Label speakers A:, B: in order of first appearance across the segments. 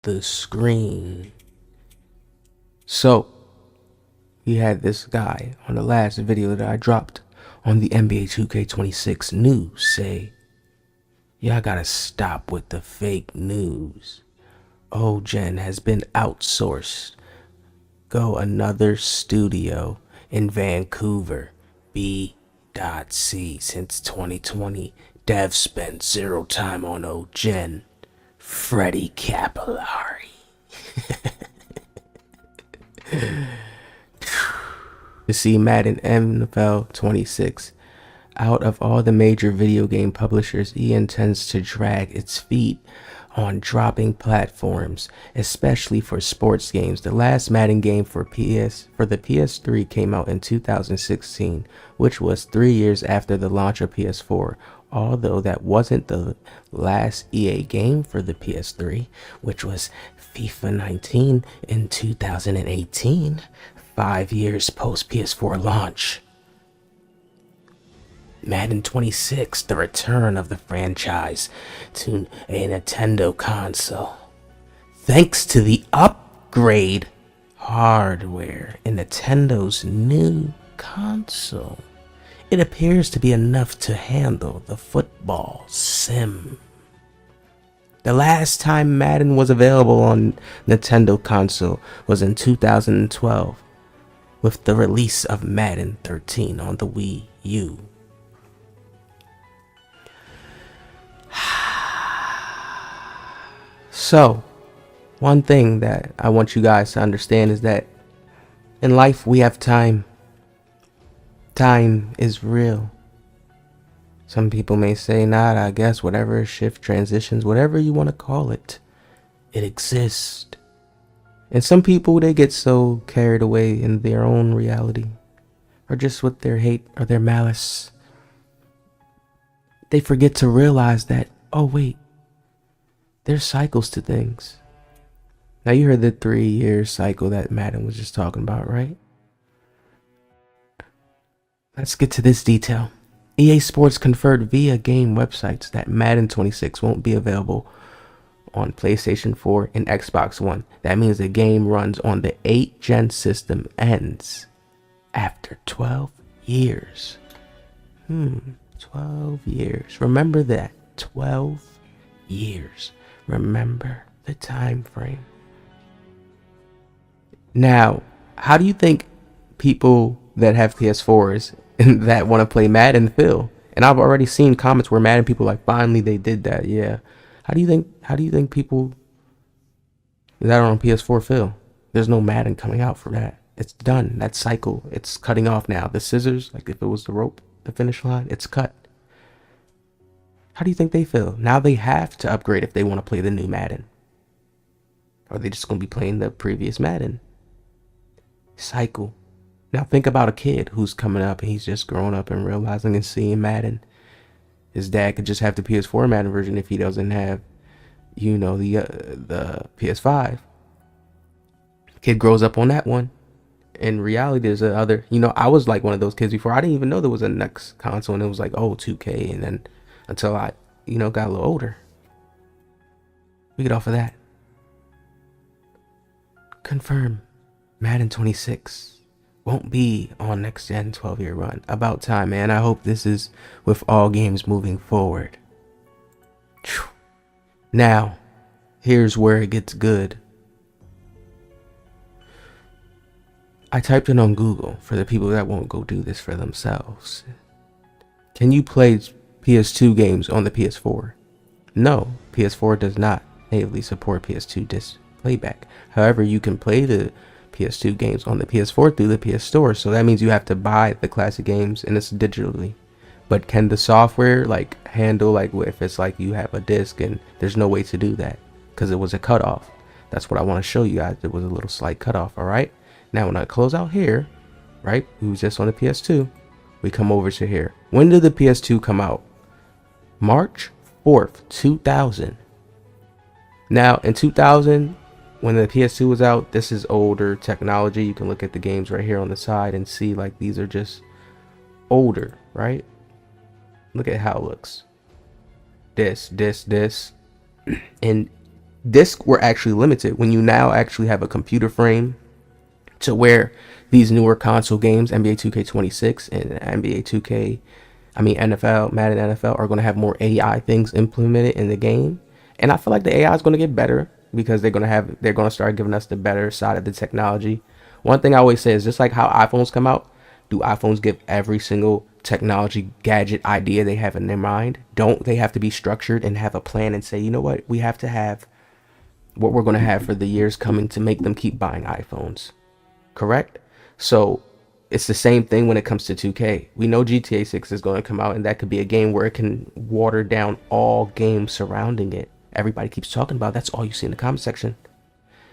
A: the screen. So, we had this guy on the last video that I dropped on the NBA 2K26 news say, y'all gotta stop with the fake news. OGen has been outsourced. Go another studio in Vancouver, B.C. Since 2020, devs spent zero time on OGen. Freddie Capillari. To see Madden NFL 26. Out of all the major video game publishers, EA intends to drag its feet on dropping platforms, especially for sports games. The last Madden game for the PS3 came out in 2016, which was 3 years after the launch of PS4. Although that wasn't the last EA game for the PS3, which was FIFA 19 in 2018, 5 years post PS4 launch. Madden 26, the return of the franchise to a Nintendo console. Thanks to the upgrade hardware in Nintendo's new console, it appears to be enough to handle the football sim. The last time Madden was available on Nintendo console was in 2012 with the release of Madden 13 on the Wii U. So, one thing that I want you guys to understand is that in life we have time. Time is real. Some people may say, not, I guess, whatever, shift, transitions, whatever you want to call it, it exists. And some people, they get so carried away in their own reality, or just with their hate or their malice, they forget to realize that, oh wait, there's cycles to things. Now you heard the 3-year cycle that Madden was just talking about, right? Let's get to this detail. EA Sports confirmed via game websites that Madden 26 won't be available on PlayStation 4 and Xbox One. That means the game runs on the 8th-gen system ends after 12 years. 12 years. Remember that. 12 years. Remember the time frame. Now, how do you think people that have PS4s and that want to play Madden feel? And I've already seen comments where Madden people like, finally they did that. Yeah. How do you think people that are on PS4 feel? There's no Madden coming out for that. It's done. That cycle, it's cutting off now. The scissors, like if it was the rope, the finish line, it's cut. How do you think they feel? Now they have to upgrade if they want to play the new Madden. Or are they just going to be playing the previous Madden? Cycle. Now think about a kid who's coming up and he's just growing up and realizing and seeing Madden. His dad could just have the PS4 Madden version if he doesn't have, the PS5. Kid grows up on that one. In reality, there's other, I was like one of those kids before. I didn't even know there was a next console, and it was like, oh, 2K, and then until I, got a little older. We get off of that. Confirm. Madden 26 won't be on next gen 12-year run. About time, man. I hope this is with all games moving forward. Now, here's where it gets good. I typed it on Google for the people that won't go do this for themselves. Can you play PS2 games on the PS4? No, PS4 does not natively support PS2 disc playback. However, you can play the PS2 games on the PS4 through the PS Store, so that means you have to buy the classic games and it's digitally. But can the software handle if it's like you have a disc and there's no way to do that because it was a cutoff? That's what I want to show you guys. It was a little slight cutoff. All right, now when I close out here, right, we was just on the PS2, we come over to here. When did the PS2 come out? March 4th 2000. Now in 2000, when the PS2 was out, this is older technology. You can look at the games right here on the side and see these are just older, right? Look at how it looks. This. And Discs were actually limited. When you now actually have a computer frame to where these newer console games, NBA 2K26 and NBA 2K, I mean NFL, Madden NFL, are going to have more AI things implemented in the game. And I feel like the AI is going to get better because they're going to start giving us the better side of the technology. One thing I always say is just like how iPhones come out, do iPhones give every single technology gadget idea they have in their mind? Don't they have to be structured and have a plan and say, you know what, we have to have what we're going to have for the years coming to make them keep buying iPhones? Correct? So it's the same thing when it comes to 2K. We know GTA 6 is going to come out, and that could be a game where it can water down all games surrounding it. Everybody keeps talking about it. That's all you see in the comment section.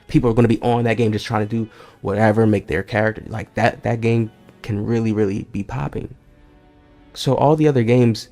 A: People are going to be on that game just trying to do whatever, make their character like that. That game can really be popping. So all the other games,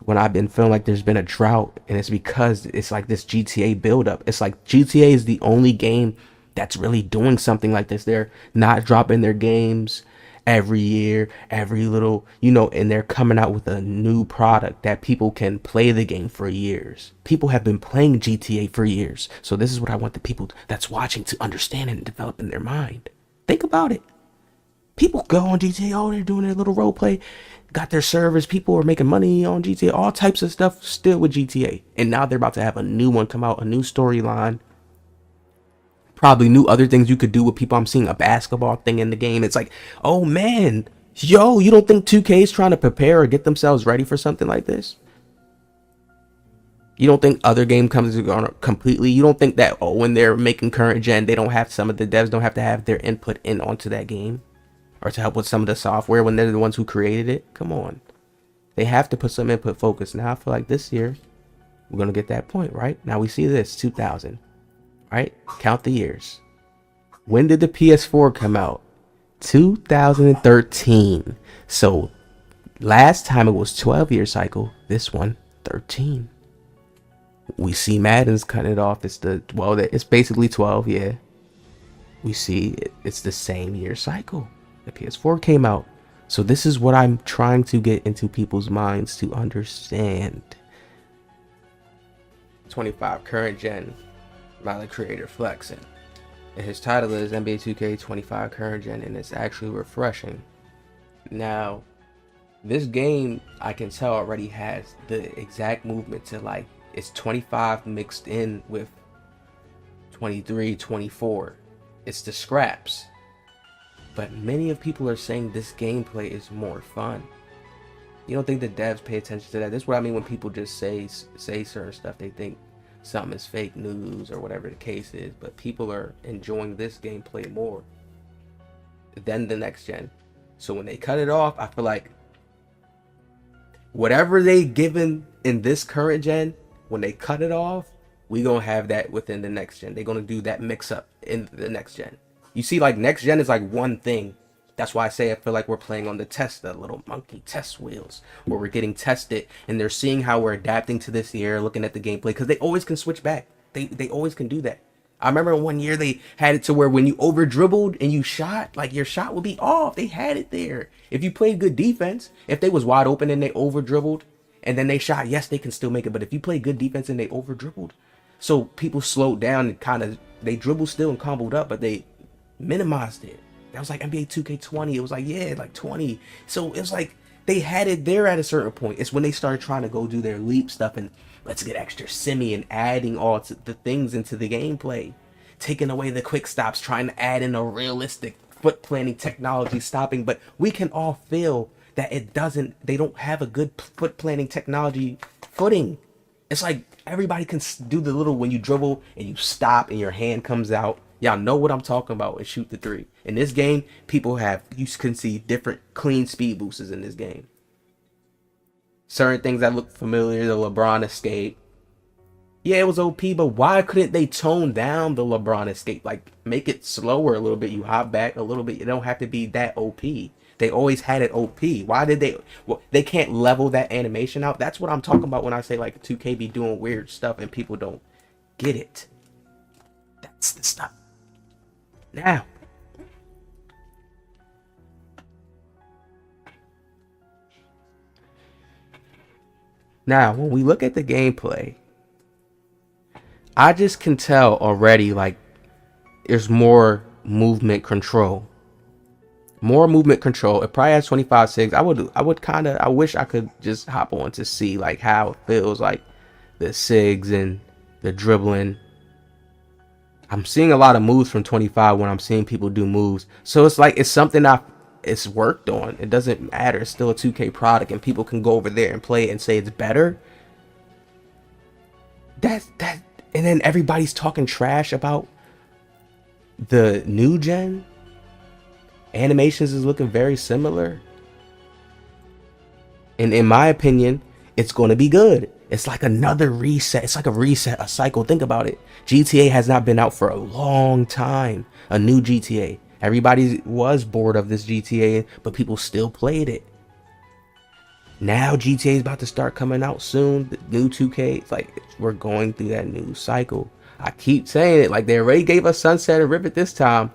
A: when I've been feeling like there's been a drought, and it's because it's like this GTA buildup. It's like GTA is the only game that's really doing something like this. They're not dropping their games every year, every little, and they're coming out with a new product that people can play the game for years. People have been playing GTA for years. So this is what I want the people that's watching to understand and develop in their mind. Think about it. People go on GTA, oh, they're doing their little role play, got their servers, people are making money on GTA, all types of stuff still with GTA. And now they're about to have a new one come out, a new storyline, probably new other things you could do with people. I'm seeing a basketball thing in the game. It's like, oh man, yo, you don't think 2K is trying to prepare or get themselves ready for something like this? You don't think other game comes completely? You don't think that, when they're making current gen, they don't have, some of the devs don't have to have their input in onto that game? Or to help with some of the software when they're the ones who created it? Come on. They have to put some input focus. Now I feel like this year, we're going to get that point, right? Now we see this, 2000, right? Count the years. When did the PS4 come out? 2013. So last time it was 12-year cycle. This one, 13. We see Madden's cutting it off. It's basically 12, yeah. We see it's the same year cycle. The PS4 came out. So this is what I'm trying to get into people's minds to understand. 25 current gen by the creator flexing. And his title is NBA 2K 25 current gen, and it's actually refreshing. Now, this game I can tell already has the exact movement to, like, it's 25 mixed in with 23, 24. It's the scraps. But many of people are saying this gameplay is more fun. You don't think the devs pay attention to that? This is what I mean when people just say certain stuff. They think something is fake news or whatever the case is. But people are enjoying this gameplay more than the next gen. So when they cut it off, I feel like whatever they given in this current gen, when they cut it off, we gonna have that within the next gen. They're gonna do that mix up in the next gen. You see, like, next gen is like one thing. That's why I say I feel like we're playing on the little monkey test wheels, where we're getting tested and they're seeing how we're adapting to this year, looking at the gameplay, because they always can switch back. They always can do that. I remember one year they had it to where when you over dribbled and you shot, like, your shot would be off. They had it there. If you played good defense, if they was wide open and they over dribbled and then they shot, yes, they can still make it. But if you play good defense and they over dribbled, so people slowed down and they dribbled still and comboed up, but they minimized it. That was like NBA 2K20. It was like, yeah, like 20. So it was like they had it there at a certain point. It's when they started trying to go do their leap stuff and let's get extra simi and adding all the things into the gameplay, taking away the quick stops, trying to add in a realistic foot planning technology stopping. But we can all feel that they don't have a good foot planning technology footing. It's like everybody can do the little, when you dribble and you stop and your hand comes out. Y'all know what I'm talking about, and shoot the three. In this game, you can see different clean speed boosts in this game. Certain things that look familiar, the LeBron escape. Yeah, it was OP, but why couldn't they tone down the LeBron escape? Like, make it slower a little bit. You hop back a little bit. You don't have to be that OP. They always had it OP. Why did they can't level that animation out? That's what I'm talking about when I say, like, 2K be doing weird stuff and people don't get it. That's the stuff. Now, when we look at the gameplay, I just can tell already, like, there's more movement control. More movement control. It probably has 25 SIGs. I wish I could just hop on to see like how it feels, like the SIGs and the dribbling. I'm seeing a lot of moves from 25 when I'm seeing people do moves. So it's like it's something it's worked on. It doesn't matter. It's still a 2K product, and people can go over there and play it and say it's better. That and then everybody's talking trash about the new gen. Animations is looking very similar. And in my opinion, it's going to be good. It's like another reset. It's like a reset, a cycle. Think about it. GTA has not been out for a long time. A new GTA. Everybody was bored of this GTA, but people still played it. Now GTA is about to start coming out soon. The new 2K. It's like we're going through that new cycle. I keep saying it. Like they already gave us Sunset and Rivet this time.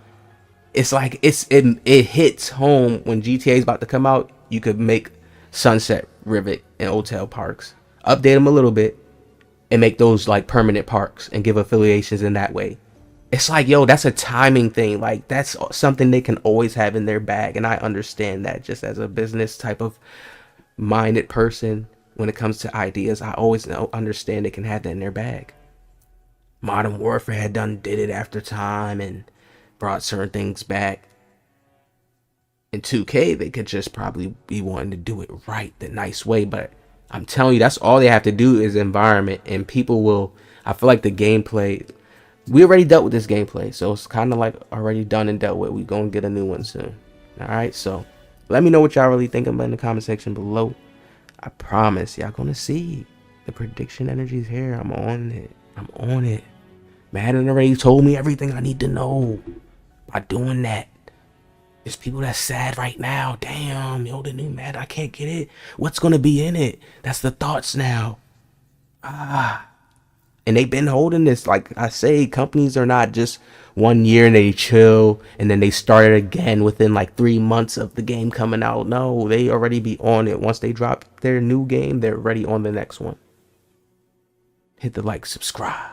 A: It's like it hits home when GTA is about to come out. You could make Sunset, Rivet, and Hotel Parks, update them a little bit, and make those like permanent parks and give affiliations in that way. It's like, yo, that's a timing thing. Like that's something they can always have in their bag, and I understand that just as a business type of minded person. When it comes to ideas, I always understand they can have that in their bag. Modern Warfare had did it after time and brought certain things back. In 2K, they could just probably be wanting to do it right, the nice way. But I'm telling you, that's all they have to do is environment, and people will. I feel like the gameplay, we already dealt with this gameplay, so it's kind of like already done and dealt with. We gonna get a new one soon. All right, so let me know what y'all really think about in the comment section below. I promise y'all gonna see the prediction energy is here. I'm on it. I'm on it. Madden already told me everything I need to know by doing that. There's people that's sad right now. Damn, yo, the new Madden, I can't get it. What's gonna be in it? That's the thoughts now. And they've been holding this. Like I say, companies are not just 1 year and they chill and then they start it again within like 3 months of the game coming out. No, they already be on it. Once they drop their new game, they're ready on the next one. Hit the like, subscribe.